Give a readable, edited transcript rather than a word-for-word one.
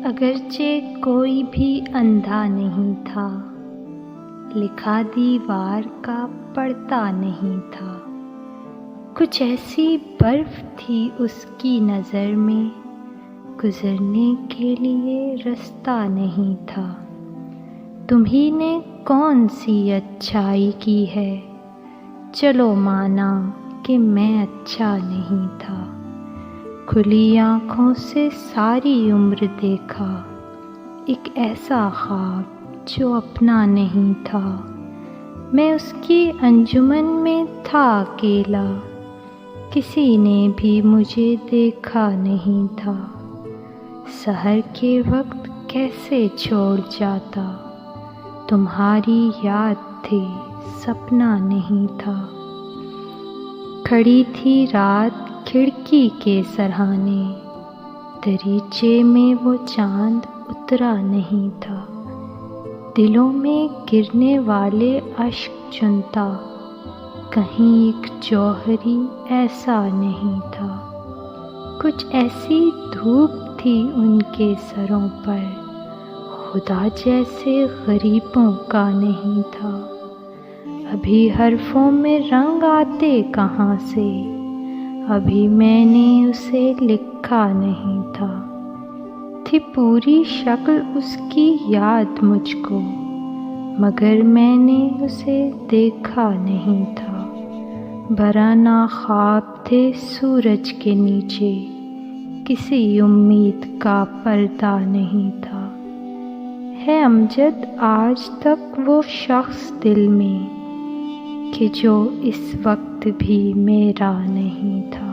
अगरचे कोई भी अंधा नहीं था, लिखा दीवार का पढ़ता नहीं था। कुछ ऐसी बर्फ थी उसकी नज़र में, गुज़रने के लिए रास्ता नहीं था। तुम्ही ने कौन सी अच्छाई की है, चलो माना कि मैं अच्छा नहीं था। खुली आँखों से सारी उम्र देखा, एक ऐसा ख्वाब जो अपना नहीं था। मैं उसकी अंजुमन में था अकेला, किसी ने भी मुझे देखा नहीं था। सहर के वक्त कैसे छोड़ जाता, तुम्हारी याद थी सपना नहीं था। खड़ी थी रात खिड़की के सरहाने, दरीचे में वो चांद उतरा नहीं था। दिलों में गिरने वाले अश्क चुनता, कहीं एक जौहरी ऐसा नहीं था। कुछ ऐसी धूप थी उनके सरों पर, खुदा जैसे गरीबों का नहीं था। अभी हरफों में रंग आते कहाँ से, अभी मैंने उसे लिखा नहीं था। थी पूरी शक्ल उसकी याद मुझको, मगर मैंने उसे देखा नहीं था। बराना ख्वाब थे सूरज के नीचे, किसी उम्मीद का पर्दा नहीं था। है अमजद आज तक वो शख्स दिल में, कि जो इस वक्त भी मेरा नहीं था।